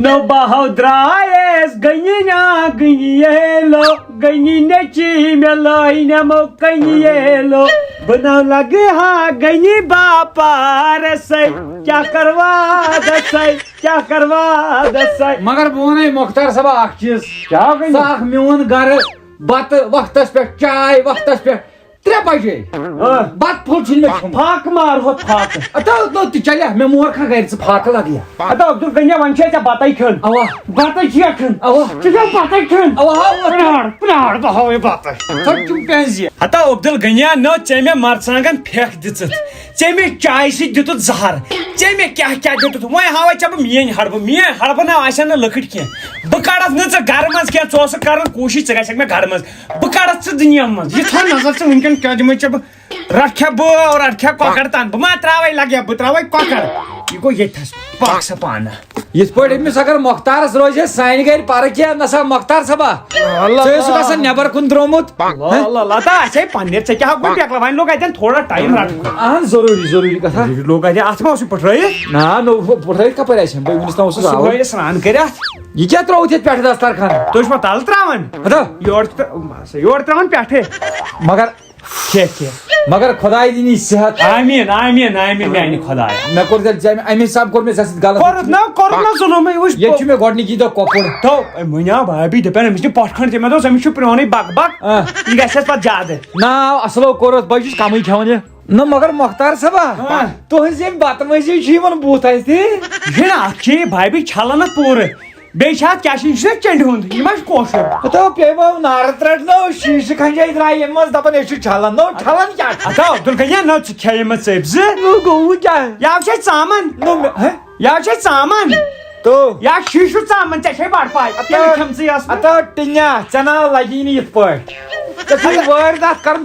نو بہو درائیس گنیلو گنی نچی میں لائی نمو کنیلو بنو لگے ہاں گنی باپا رسائی کیا کروا دسائی مگر بہن مختار صاحب اخ چیز کیا ساکھ میون گھر بت وقتس پہ چائے وقتس پہ 3 بجے بت پھول چھن میں پھاک مار ہو پھاک اتو چلیا میں مورکھا گھر سے پھاک لگیا اتو عبدل گنیا ون چھے بتائی کھن اوا بتائی چھے کھن اوا چھے بتائی کھن اوا پرار بہوے بتائی تھچم پینزی اتو عبدل گنیا نو چے میں مرژانگن پھیک دژت چے میں چائے سی دتت زہر چے میں کیا دتت وے ہاوے چھ مین ہڑب نہ آسن لکڑ کی بہ کڑت نہ ژ گھر مز کی ژوس کرن کوشش ژ گژھک میں گھر مز بہ کڑت ژ دنیا مز یہ تھا نظر ژ ونکن کیا دمے چھ رکھیا بہ اور رکھیا کۄکر تان بہ ما تراوے لگیا بہ تراوے کۄکر یہ گو یتھس پاک سا پانا یس پٹ امس اگر مختارس روزے سانہ گھر پارک نسا مختار صبا ژٕ نبر کن درمت لتا اچھے پنیر ژے کیا گو ٹیکلا وین لوگ اتن تھوڑا ٹائم رٹ اہن ضروری کتھا لوگ اتن اتھ ما پٹھرٲیِتھ نا نو پٹھرٲیِتھ کپٲرۍ آسہِ بہٕ ونس تام اوسُس آوُر سران کٔرِتھ یہ کیا ترووُتھ یتھ پٮ۪ٹھٕ دسترخان تُہۍ چھُوا تل تراوان یور تراوان پٮ۪ٹھٕ مگر مگر خداے دِنی صحت آمیٖن میانہِ خۄدایا مےٚ کوٚر تیٚلہِ امہِ حساب کوٚر مےٚ ژےٚ سۭتۍ کوٚرُتھ نہ ظُلمٕے وٕچھ ییٚتہِ چھُ مےٚ گۄڈنِکی دۄہ کۄکُر تو مٔنیو بھابی دپان أمِس چھِ پۄٹھ کھنٛڈ تٔمۍ دوٚپ أمِس چھُ پرٛونُے بک یہِ گژھٮ۪س پتہٕ زیادٕ نا اصلو کوٚرُتھ بہٕ چھُس کمٕے کھٮ۪وان یہِ نہ مگر مختار صٲبا تُہنٛز ییٚمہِ بتمٲزی چھِ یِوان بوٗتھ اَسہِ تہِ چھُنہ اکھ چھِ بھابی چھلان اتھ پوٗرٕ بیٚیہِ چھِ اتھ کیٛاہ چھِ یہِ چھُنہ چنڈِ ہُنٛد یہِ ما چھُ کٲشُر تو پیٚوو نارٕ ترٛٹنو شیٖشہٕ کھنجے درٛاے ییٚمہِ منٛز دپان أسۍ چھِ چھلان نو چھلان کیٛاہ چھُ اتو عبدل گنیا نو ژٕ کھے یِمہٕ ژٔپۍ زٕ گوٚو کیٛاہ یاو چھے ژامن یاو چھے ژامن تو یا شیٖشوٗ ژامن ژےٚ چھے بڑٕ پاے کھیمژٕے ٲس اتو ٹِنیا ژےٚ نہ لگی نہٕ یِتھ پٲٹھۍ ژےٚ چھُے وٲرۍدات کرُن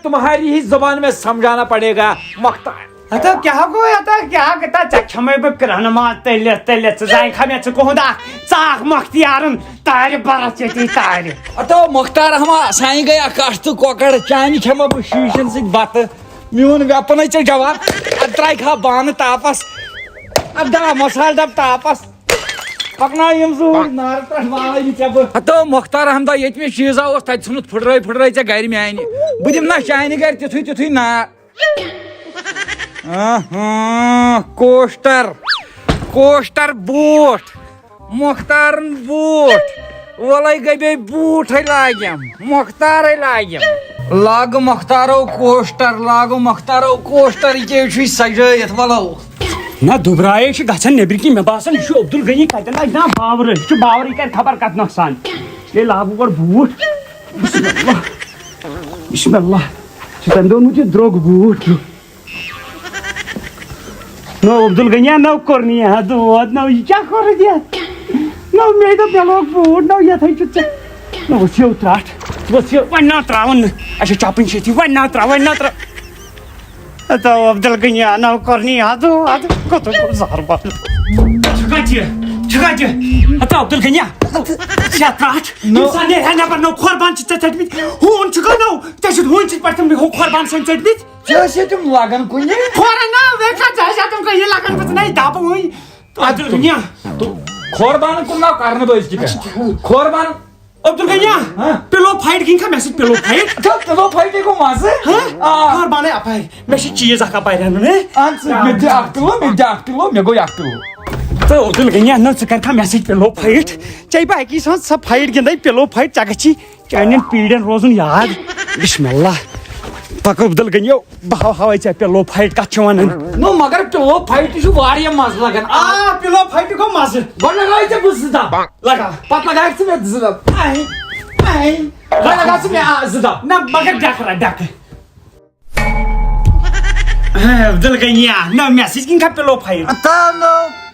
تمہاری ہی زبان میں سمجھانا پڑے گا مختار اتو کیٛاہ گوٚو اتو کیٛاہ گوٚو ژےٚ کھٮ۪مے بہٕ کرٛہنہٕ ماز تٔلِتھ ژٕ زانکھا مےٚ ژٕ کوٚہُند اکھ ژاکھ مختیارن تارِ برس ییٚتی تارِ اتو مختار ہما سانہِ گٔے اکھ کٹھ تہٕ کۄکر چانہِ کھٮ۪مو بہٕ شیٖشن سۭتۍ بتہٕ میون ویپنے ژےٚ جواب اتھ ترٛایکھا بانہٕ تاپس اتھ دا مسالہٕ ڈبہٕ تاپس پکناو یِم زٕ نارٕ پٮ۪ٹھ والے نہٕ ژےٚ بہٕ اتو مختار احمدا ییٚتہِ مےٚ چیٖزا اوس تتہِ ژھُنُتھ پھٕٹرٲے ژےٚ گرِ میانہِ بہٕ دِمہٕ نا چانہِ گرِ تِتھُے نار کوشٹر بوٗٹھ مختارن بوٗٹھ وَلے گٔے بیٚیہِ بوٗٹھے لاگیم مختارے لاگیم لاگہٕ مختارو کوشٹر یہِ کیٛاہ چھُے سجٲیِتھ وَلو نہ دُبرایے چھِ گژھان نیٚبرۍ کِنۍ مےٚ باسان یہِ چھُ عبدل غنی کتٮ۪ن آسہِ نا باورٕ یہِ چھُ باورٕ یہِ کرِ خبر کتھ نۄقصان ییٚلہِ لاگو گۄڈٕ بوٗٹھ بسم اللہ چھُ تٔمۍ دوٚپمُت یہِ درٛوگ بوٗٹھ نو عبدل غنیا نو کوٚرنٕے یہِ دود نو یہِ کیٛاہ کوٚرُتھ یتھ نو مے دوٚپ مےٚ لوگ بوٗٹھ نو یتھے چھُ ژےٚ نو ؤسِو ترٛٹھ وۄنۍ نہ تراوُن نہٕ اچھا چپٕنۍ چھِ ییٚتھی وۄنۍ نہ تراو اتو عبدل غنیا نو کوٚرنٕے یہِ کوٚت گوٚو زہر بال چھُ کتہِ اتو عبدل غنیا ژےٚ ترٛٹھ انسان نیرِ ہا نٮ۪بر نو کھۄربان چھِ ژےٚ ژٔٹمٕتۍ ہوٗن چھُکھا نو ژےٚ چھُتھ ہوٗنۍ سٕنٛدۍ پٲٹھۍ تِم کھۄربان سٕنٛدۍ ژٔٹمٕتۍ ژےٚ ٲسۍ تِم لگان کُنہِ کھۄرن نا ویکھا ژےٚ ٲسۍ تِم کٔنہِ لگان بہٕ ژٕ دبہٕ وٕنۍ عبدل غنیا کھۄربان کُن ناو کرنہٕ بہٕ أزکہِ پٮ۪ٹھ کھۄربان عبدل غنیا پِلو فایٹ گِنٛدکھا مےٚ سۭتۍ پِلو فایٹ پِلو فایٹے گوٚو مزٕ کھۄربانے اپارِ مےٚ چھِ چیٖز اکھ اپارِ اَنُن مےٚ دِ اکھ پِلو مےٚ گوٚو اکھ پِلو تہٕ عبدل غنیا نہ ژٕ کرکھا مےٚ سۭتۍ پِلو فایٹ ژےٚ بہٕ اکی ساتہٕ سۄ فایٹ گِنٛدے پِلو فایٹ ژےٚ گژھی چانٮ۪ن پیٖڑٮ۪ن روزُن یاد بسم اللہ پک عبدل غنیو بہٕ ہاوے ژےٚ پِلو فایٹ کتھ چھِ ونان نو مگر پِلو فایٹہِ چھُ واریاہ مزٕ لگان پِلو فایٹہِ گوٚو مزٕ گۄڈٕ لگاوے ژےٚ بہٕ 2 دب لگاو پتہٕ لگاوکھ ژٕ مےٚ 2 دب وۄنۍ لگاو ژٕ مےٚ 2 دب نہ مگر ڈکہٕ عبدل غنیا نو مےٚ سۭتۍ گِنٛدکھا پِلو فایٹ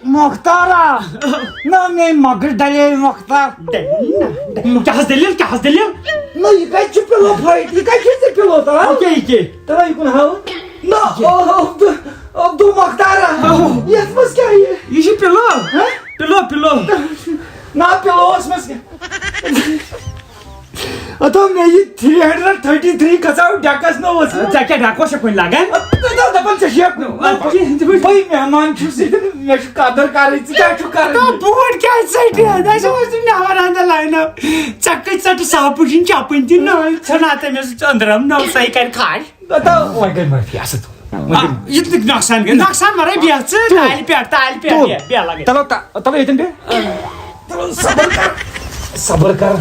مختارا نو میٲنۍ مغٕز ڈلے مختار کیٛاہ حظ دٔلیٖل نو یہِ کتہِ چھُ پِلو فایٹ یہِ کتہِ چھُ ژےٚ پِلو ترٛاوان ترٛاو یہِ کُن ہاوُن نو عبدل مختارا یتھ منٛز کیٛاہ یہِ چھُ پِلو نا پِلوس منٛز کیٛاہ اتو مےٚ یہِ 333 کھژاو ڈیکس نو ژےٚ کیٛاہ ڈکوس چھےٚ کُنہِ لگان دپان ژےٚ چھُیکھ نہٕ بٔے مہمان چھُس ییٚتٮ۪ن مےٚ چھُ قدر کَرٕنۍ ژٕ کیٛاہ چھُکھ کَران بوٹ کیٛازِ ژٔٹِتھ اَسہِ اوس نہٕ نٮ۪بر اَندر لاینہٕ ژٕ کَتہِ ژَٹہٕ صابٕنۍ چَپٕنۍ تہِ نٔے ژھٕنا تٔمِس أنٛدرم نٔو سۄے کَرِ خاش وۄنۍ گٔے معٲفی اَصٕل یہِ تہِ نۄقصان گٔے نۄقصان وَرٲے بیٚہہ ژٕ تالہِ پٮ۪ٹھ بیٚہہ لگے تلو ییٚتٮ۪ن بیٚہہ صبر کر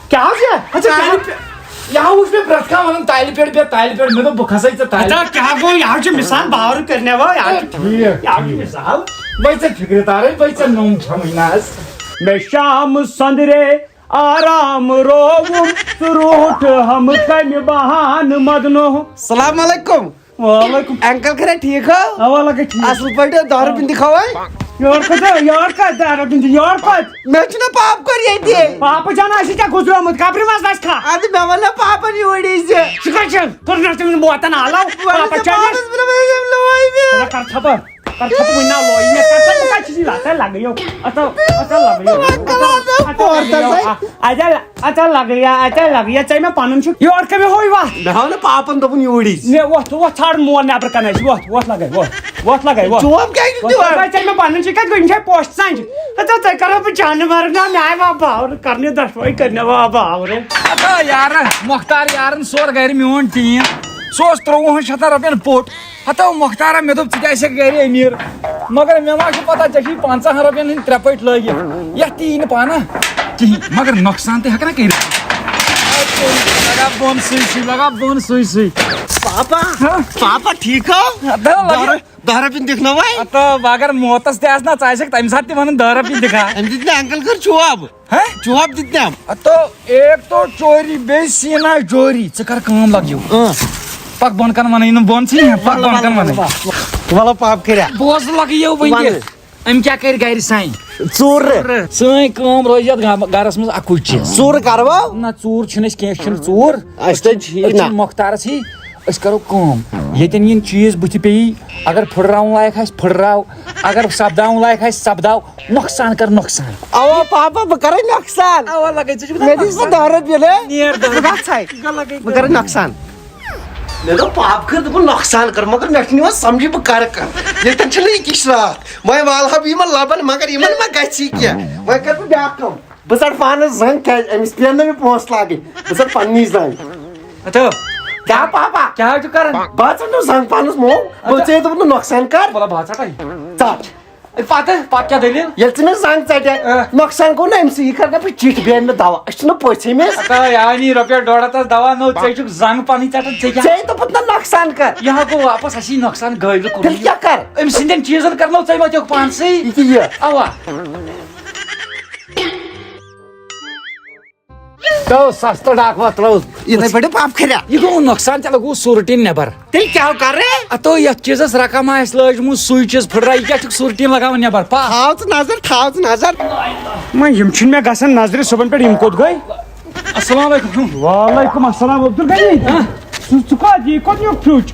کیٛاہ اوس یہِ وٕچھ مےٚ پرٛٮ۪تھ کانٛہہ وَنان تالہِ پٮ۪ٹھ مےٚ دوٚپ بہٕ کھسے ژٕ تالہِ کیٛاہ گوٚو یہِ چھُ مِثال باورٕ کٔرنٮ۪و یہِ چھُ مِثال وۄنۍ ژےٚ فِکرِ تارٕے وۄنۍ ژےٚ نوٚم کھٮ۪مٕے نہ حظ میں شام سندرے آرام رووُم ژٕ روٗٹھ ہم کمہِ بہانہٕ مدنو السلام علیکم وعلیکم انکل خرا ٹھیک ہو اوا لگے ٹھیک اصل پٲٹھۍ دہ رۄپیہِ دِکھاوے یور کتھ یور کتھ مےٚ چھُنہ پاپ کور ییٚتہِ پاپہٕ جان آسہِ ژےٚ گُزریومُت قبرِ منٛز آسہِ کھا اَدٕ مےٚ وَن نہ پاپن یوٗرۍ زِ ژٕ کتہِ چھُکھ تُرنس تٔمِس ووتن آلو پاپس کر ژھپر وٕنۍ نا لویی مےٚ کر ژٕ کتہِ چھُس اتھ لگیو لگیو ژےٚ مےٚ پنُن چھُ یور کمہِ ہوے وتھ مےٚ ہاو نہ پاپن دوٚپُن یوٗرۍ وۄتھ ژھانڈ مول نیبر کنہِ اَسہِ وۄتھ لگے وۄتھ لگے چوب کیٛازِ چھُکھ دِوان ژےٚ مےٚ پنُن چھُ کتہِ وٕنہِ چھے پوسٹ ژانٛجہِ تۄہہِ کرو بہٕ جانور نا مےٚ آیہِ وا باورٕ کرنہِ دۄشوے کرنہِ وا باورٕ یارا مۄختار یارن سور گرِ میون ٹیٖم سُہ اوس 53 رۄپین پوٚٹ ہتو مۄختارا مےٚ دوٚپ ژٕ تہِ آسکھ گرِ امیٖر مگر مےٚ ما چھُ پتہ ژےٚ چھُے 50 رۄپین ہٕنٛدۍ 3 پٔٹۍ لٲگِتھ یتھ تہِ یی نہٕ پانہ کِہینۍ مگر نۄقصان تہِ ہٮ۪کنا کٔرِتھ لگا بۄن سُے پاپا ٹھیک ہو دہ رۄپیہِ دِکھناوے اگر موتس تہِ آسہِ نا ژٕ آسکھ تمہِ ساتہٕ تہِ ونان 10 رۄپیہِ دِکھا أمۍ دِتۍ مےٚ انکل خٲر چوب دِتنم ایک تو چوری بیٚیہِ سیٖنا چوری ژٕ کر کٲم لگ پک بۄن کن ونٕے نہٕ بۄن ژھٕنۍ پک بۄن کن ونٕے وَلہ پاپ خرا بوز لگیو وۄنۍ أمۍ کیٛاہ کرِ گرِ سانہِ ژوٗرٕ سٲنۍ کٲم روزِ یتھ گرس منٛز اکُے چیٖز ژوٗرٕ کروا نہ ژوٗر چھِنہٕ أسۍ کینٛہہ چھِنہٕ ژوٗر اَسہِ تہِ ٹھیٖک نہ مۄختارس ہی أسۍ کرو کٲم ییٚتٮ۪ن یِن چیٖز بٕتھِ پیٚیی اگر پھٕٹراوُن لایق آسہِ پھٕٹراو اگر سپداوُن لایق آسہِ سپداو نۄقصان کر نۄقصان اوا پاپا بہٕ کرے نۄقصان اوا لگے ژٕ چھُکھ مےٚ دِژ ژٕ 10 رۄپیہِ نیر بہٕ کرٕ نۄقصان مےٚ دوٚپ پاپہٕ خٲر دوٚپُن نۄقصان کر مگر مےٚ چھُنہٕ یِوان سمجھی بہٕ کرٕ کانٛہہ ییٚتٮ۪ن چھُنہٕ یہِ کِس راتھ وۄنۍ والہٕ ہا بہٕ یِمن لبن مگر یِمن ما گژھی کینٛہہ وۄنۍ کرٕ بہٕ بیاکھ کٲم بہٕ ژَٹہٕ پانس زنٛگ کیٛازِ أمِس پیٚن نہٕ مےٚ پونٛسہٕ لاگٕنۍ بہٕ ژَٹہٕ پننی زنٛگ کیٛاہ پاپا کیٛاہ چھُکھ کران بہٕ ژَٹہٕ زنٛگ پانس مو بہٕ ژےٚ دوٚپُن نۄقصان کر بولا بہٕ ژٹے ژٹ پتہٕ کیٛاہ دٔلیٖل ییٚلہِ ژٕ مےٚ زنٛگ ژٹکھ نۄقصان گوٚو نہ أمۍ سٕے یہِ کر نہ بہٕ چِٹھۍ بیٚیہِ نہٕ دوا أسۍ چھِنہٕ پٔژھۍ أمِس یعنی رۄپیس 150 دوا نو ژےٚ چھُکھ زنٛگ پنٕنۍ ژٹان ژےٚ کیٛاہ ژےٚ دوٚپُتھ نہ نۄقصان کر یہِ ہا گوٚو واپس اسی نۄقصان گٲڑۍ تیٚلہِ کیٛاہ کر أمۍ سٕنٛدٮ۪ن چیٖزن کرنو ژےٚ ما دِیُکھ پانسٕے یہِ کہِ یہِ اوا تو سستہٕ ڈاکوا ترٛوو یِتھٕے پٲٹھۍ پاپہٕ خرا یہِ گوٚو نۄقصان ژےٚ لگوو سوٗرٹیٖن نٮ۪بر تیٚلہِ کیٛاہ کرے اتو یتھ چیٖزس رقم آسہِ لٲجمٕژ سُے چیٖز پھٕٹرا یہِ کیٛاہ چھُکھ سوٗرٹیٖن لگاوان نٮ۪بر پا تھاو ژٕ نظر وۄنۍ یِم چھِنہٕ مےٚ گژھان نظرِ صُبحن پٮ۪ٹھ یِم کوٚت گٔے السلام علیکم وعلیکم السلام عبدل غنی ژٕ کوٚت یہِ کوٚت نیوٗکھ فرٛوٗچ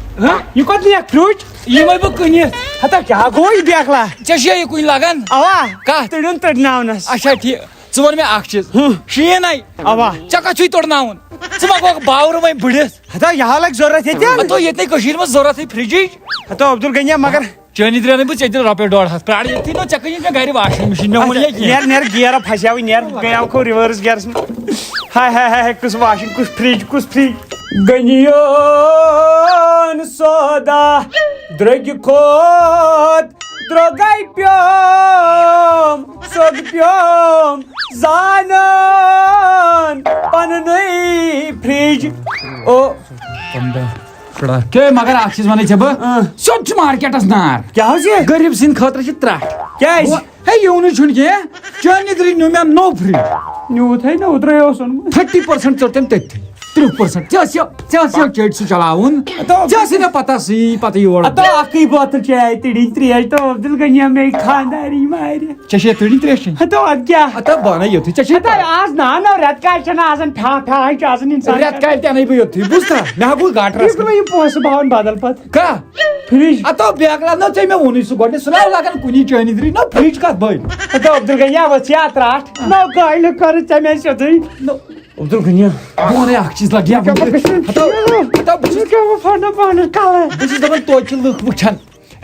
یہِ کوٚت نِیَکھ فرٛوٗچ یِمے بہٕ کٕنِتھ ہتا کیٛاہ گوٚو یہِ بیکلا ژےٚ چھُیا یہِ کُنہِ لگان اوا کتھ تٔڑیُن تٔڑناونس اچھا ٹھیٖک ژٕ وَن مےٚ اکھ چیٖز شیٖن اوا ژےٚ کتھ چھُے توٚڑناوُن ژٕ ما گوٚکھ باورٕ وۄنۍ بٔڑِتھ ہتا یہِ ہا لگہِ ضروٗرت ییٚتہِ تو ییٚتہِ کٔشیٖرِ منٛز ضروٗرتٕے فرجِچ ہتا عبدل غنیا مگر چٲنی درٛاونٕے بہٕ ژےٚ دِنہٕ رۄپیس 150 پرٛار ییٚتھی نو ژےٚ کٕنی مےٚ گرِ واشِنٛگ مِشیٖن مےٚ ووٚن یے کینٛہہ نیر گیرا پھسیاوٕے نیر گٔیاو کھو رِوٲرٕس گیرس منٛز ہاے ہاے ہاے کُس واشِنٛگ کُس فرٛج غنیون سودا درٛوٚگہِ کھوت درٛوٚگے پیوم سوٚد پیوم زانان پننُے فرٛج او مگر اکھ چیٖز وَنَے ژےٚ بہٕ سیوٚد چھُ مارکیٹس نار کیٛاہ حظ یہِ غریٖب سٕنٛدِ خٲطرٕ چھِ ترٛٹھ کیٛازِ ہے یِونٕے چھُنہٕ کینٛہہ چٲنہِ نِدرِ نیوٗ مےٚ نوٚو فرٛج نیوٗت ہے نہ اوترَے اوس اوٚنمُت 30% ژٔٹ تٔمۍ تٔتھی 30% ژےٚ ٲسۍ چٔٹۍ سُہ چلاوُن ژےٚ ٲسٕے مےٚ پتہ سٕے پتہٕ یور ہتا اکٕے بٲتل چاے تٔڑِنۍ ترٛیش تو عبدل غنیا مے خانداری مارِ ژےٚ چھے تٔڑِنۍ ترٛیش چیٚنۍ ہتا اَدٕ کیٛاہ ہتا بہٕ اَنَے یوٚتھٕے ژےٚ ہتا چھے آز نانو رٮ۪تہٕ کالہِ چھنہٕ آسان پھا چھُ آسان اِنسان رٮ۪تہٕ کالہِ تہِ اَنَے بہٕ یوٚتھٕے بوٗزتھا مےٚ ہا گوٚو گاٹرس مےٚ یہِ پونٛسہٕ بہٕ ہاوَن بدل پتہٕ کیٛاہ فرٛج ہتو بیکلا نہ ژےٚ مےٚ ووٚنُے سُہ گۄڈٕنیتھ سُہ نہ لگان کُنی چٲنی درٕے نہ فرٛج کتھ بٔلۍ ہتا عبدل غنیا ؤژھ یا ترٛٹھ نو کالہِ کٔرٕ ژےٚ مےٚ سیوٚدُے عبدالغنی بہٕ وَنَے اکھ چیٖز لگیا بہٕ چھُس دَپان توتہِ چھِ لُکھ وٕچھان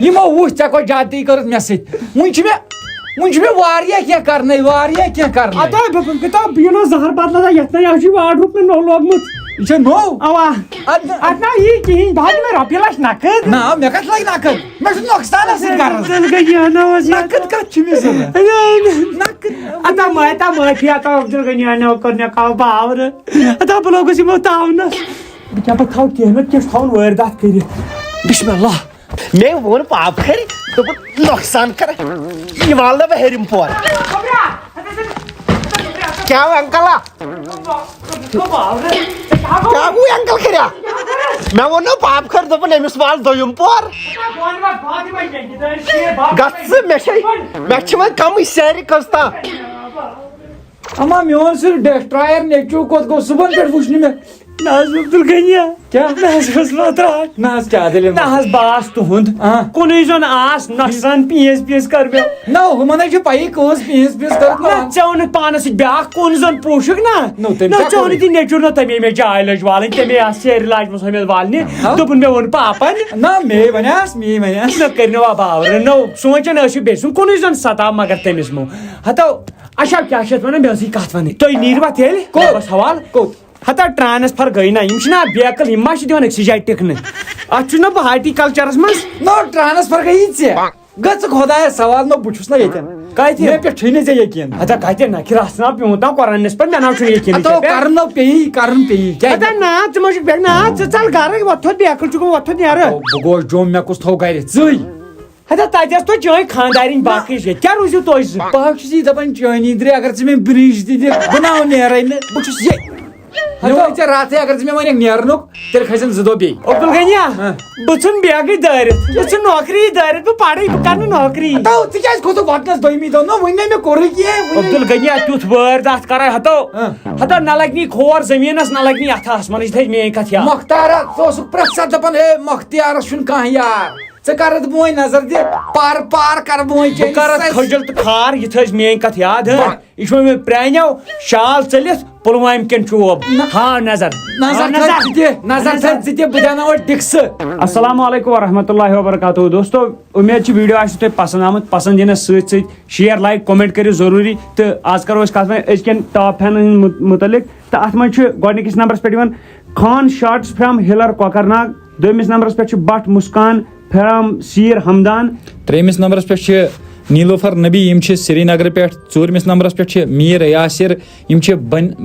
یِمو وٕچھ ژےٚ کوٚر جاتی کٔرٕتھ مےٚ سۭتۍ وٕنہِ چھُ مےٚ واریاہ کینٛہہ کرنَے کتاب یہ زہر بدل یتھ یہ واڈروب میں نو لوگمت یہِ چھےٚ نوٚو اوا ات نا یہ کہین بہت میں رۄپیہِ لچھ نقد نا مےٚ کتھ لگہِ نقد مےٚ چھُ نۄقصانس سۭتۍ کران نقد کتھ چھُ مےٚ ضروٗرت نقد اتا معافی اتا عبدالغنی کرنے کا باور اتا بہ لوگس یمو تاونس بہ کیا بہ تھاو کینٛہہ نہ کینٛہہ تھاون وٲرۍدات کٔرِتھ بسم اللہ میں وون پاپ خیر تو نقصان کر یہ والنا بہ ہیرم پور کیا انکلا کیا وہ انکل کریا میں ونو پاپ خیر دپن امس وال دویم پور گس میں چھ کم سیری کستا اما میون سُہ ڈسٹرایر نیچو کوٚت گوٚو صُبحن پٮ۪ٹھ وٕچھنہِ مےٚ نہ حظ عبدالغنی کیٛاہ نہ حظ اوس لوتراٹ نہ حظ کیٛاہ دٔلیٖل نہ حظ باس تُہُنٛد کُنُے زوٚن آس نۄقصان پیٖس کر مےٚ نہ ہُمن ہے چھُ پَیی کۭژ پیٖس کٔرٕتھ نہ ژےٚ ووٚنُتھ پانس سۭتۍ بیٛاکھ کُن زن پوٗشُکھ نا نو تٔمۍ نہ کیٛاہ ژےٚ ووٚنُتھ یہِ نیچُر نہ تَمے مےٚ جاے لٔج والٕنۍ تَمے آسہٕ سیرِ لاجمٕژ ہۄمہِ والنہِ دوٚپُن مےٚ ووٚن پاپن نہ مے وَنیٛاس نہ کٔرنو باورٕ نو سونٛچان ٲسِو بیٚیہِ سُنٛد کُنُے زوٚن ستا مگر تٔمِس مو ہتو اچھا کیٛاہ چھِ اتھ وَنان مےٚ ٲسٕے کتھ وَنٕنۍ تُہۍ نیٖروا تیٚلہِ کوٚس حوال کوٚت ہتا ٹرانسفر گٔے نا یم چھِنا بیکل یم ما چھِ دِوان أکسٕے جایہِ ٹِکنہٕ اتھ چھُنہ بہٕ ہارٹیکلچرس منٛز نو ٹرانسفر گٔیی ژےٚ گژھٕ خۄدایس سوال نو بہٕ چھُس نا ییٚتٮ۪ن کتہِ مےٚ پٮ۪ٹھ چھُے نہٕ ژےٚ یقیٖن ہتا کتہِ نکھر آسنا پیوٗنٛتاہ قۄرانس پٮ۪ٹھ مےٚ ناو چھُنہٕ یقیٖن کرُن پیٚیی ہتا نا ژٕ ما چھُکھ بیٚیہِ نا ژٕ ژل گرٕ وۄتھُت بیکل چھُ گوٚمُت وۄتھُت نیرٕ بہٕ گوس جوٚم مےٚ کُس تھوٚو گرِ ژٕے ہتا تتہِ ٲس توتہِ چٲنۍ خاندارِنۍ باقٕے ییٚتہِ کیٛاہ روٗزِو تُہۍ زٕ بہٕ حظ چھُس یی دپان چٲنی درے اگر ژٕ مےٚ برٛج تہِ دِکھ بہٕ ناو نیرے نہٕ بہٕ چھُس یہِ مےٚ ووٚنُے ژےٚ راتھٕے اگر ژٕ مےٚ وَنکھ نیرنُک تیٚلہِ کھسن 2 دۄہ بیٚیہِ عبدالغنیا بہٕ ژھُن بیگٕے دٲرِتھ بہٕ ژھُن نوکری دٲرِتھ بہٕ پرٕ بہٕ کرٕ نہٕ نوکری ژٕ کیٛازِ کھوٚتُکھ وۄتنس 2مہِ دۄہ نہ وٕنہِ نَے مےٚ کوٚرُے کینٛہہ عبدالغنیا تیُتھ وٲرۍدات کرے ہتو نہ لگنی کھور زٔمیٖنس نہ لگنی اتھ آسمانس تھٲے میٲنۍ کتھ یاد مۄختارا ژٕ اوسُکھ پرٛٮ۪تھ ساتہٕ دپان ہے مۄختیارس چھُنہٕ کانٛہہ یار ژٕ کرتھ بہٕ وۄنۍ نظر دِ پار کرٕ بہٕ وۄنۍ بہٕ کرٕ کھٔجل تہٕ کھار یہِ تھٲیزِ میٲنۍ کتھ یاد یہِ چھُ مےٚ پرٛانیو شال ژٔلِتھ پُلوامہِ کٮ۪ن چوب ہاو نظر ژٕ تہِ بہٕ دیٛاوناوَے ٹِکسہٕ السلام علیکم ورحمۃ اللہ وبرکاتہ دوستو امید چھِ ویڈیو آسہِ تۄہہِ پسنٛد آمُت پسنٛد دِنس سۭتۍ سۭتۍ شیر لایک کومنٹ کٔرِو ضروٗری تہٕ آز کرو أسۍ کتھ وۄنۍ أزکٮ۪ن ٹاپ فینن ہٕنٛدۍ مُتعلق تہٕ اتھ منٛز چھُ گۄڈٕنِکِس نمبرس پٮ۪ٹھ یِوان Khan shots from ہِلر Kokernag دوٚیمِس numbers پٮ۪ٹھ چھُ بٹ مسکان فرام سیٖر ہمدان ترٛیٚیمِس نمبرس پٮ۪ٹھ چھِ نیٖلوفر نبی یِم چھِ سری نگرٕ پٮ۪ٹھ ژوٗرمِس نمبرس پٮ۪ٹھ چھِ میٖر یاسر یِم چھِ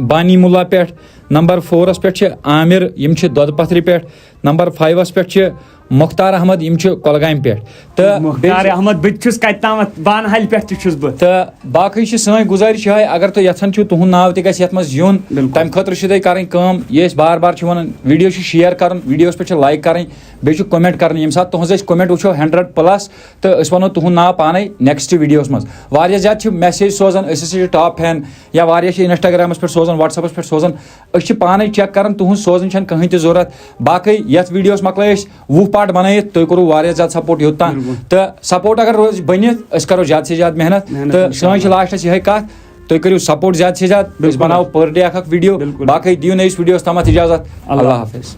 بانی مُلا پٮ۪ٹھ نمبر 4 پٮ۪ٹھ چھِ عامر یِم چھِ دۄدٕ پتھرِ پٮ۪ٹھ نمبر 5 پٮ۪ٹھ چھِ مختار احمد یِم چھِ کۄلگامہِ پٮ۪ٹھ تہٕ مختار احمد بہٕ تہِ چھُس کتہِ تامتھ بانہالہِ پٮ۪ٹھ تہِ چھُس بہٕ تہٕ باقٕے چھِ سٲنۍ گُزٲرِش یِہے اگر تُہۍ یژھان چھِو تُہُنٛد ناو تہِ گژھِ یتھ منٛز یُن تمہِ خٲطرٕ چھِ تۄہہِ کرٕنۍ کٲم یہِ أسۍ بار بار چھِ ونان ویٖڈیو چھُ شیر کرُن ویٖڈیوس پٮ۪ٹھ چھِ لایک کرٕنۍ بیٚیہِ چھُ کومنٹ کرُن ییٚمہِ ساتہٕ تُہنٛز أسۍ کومنٹ وٕچھو 100+ تہٕ أسۍ ونو تُہُنٛد ناو پانے نیکسٹ ویٖڈیوس منٛز واریاہ زیادٕ چھِ میسیج سوزان أسۍ ہسا چھِ ٹاپ فین یا واریاہ چھِ انسٹاگرامس پٮ۪ٹھ سوزان وٹسایپس پٮ۪ٹھ سوزان أسۍ چھِ پانے چیک کران تُہنٛز سوزٕنۍ چھنہٕ کٕہٕنۍ تہِ ضروٗرت باقٕے یتھ ویٖڈیوس مۄکلٲے أسۍ 20 پارٹ بنٲیِتھ تُہۍ کوٚروٕ واریاہ زیادٕ سپورٹ یوٚتام تہٕ سپورٹ اگر روزِ بٔنِتھ أسۍ کرو زیادٕ سے زیادٕ محنت تہٕ سٲنۍ چھِ لاسٹس یِہے کتھ تُہۍ کٔرِو سپورٹ زیادٕ سے زیادٕ أسۍ بناوو پٔر ڈے اکھ ویٖڈیو باقٕے دِیِو نہٕ أسۍ ویٖڈیوس تامتھ اجازت اللہ حافظ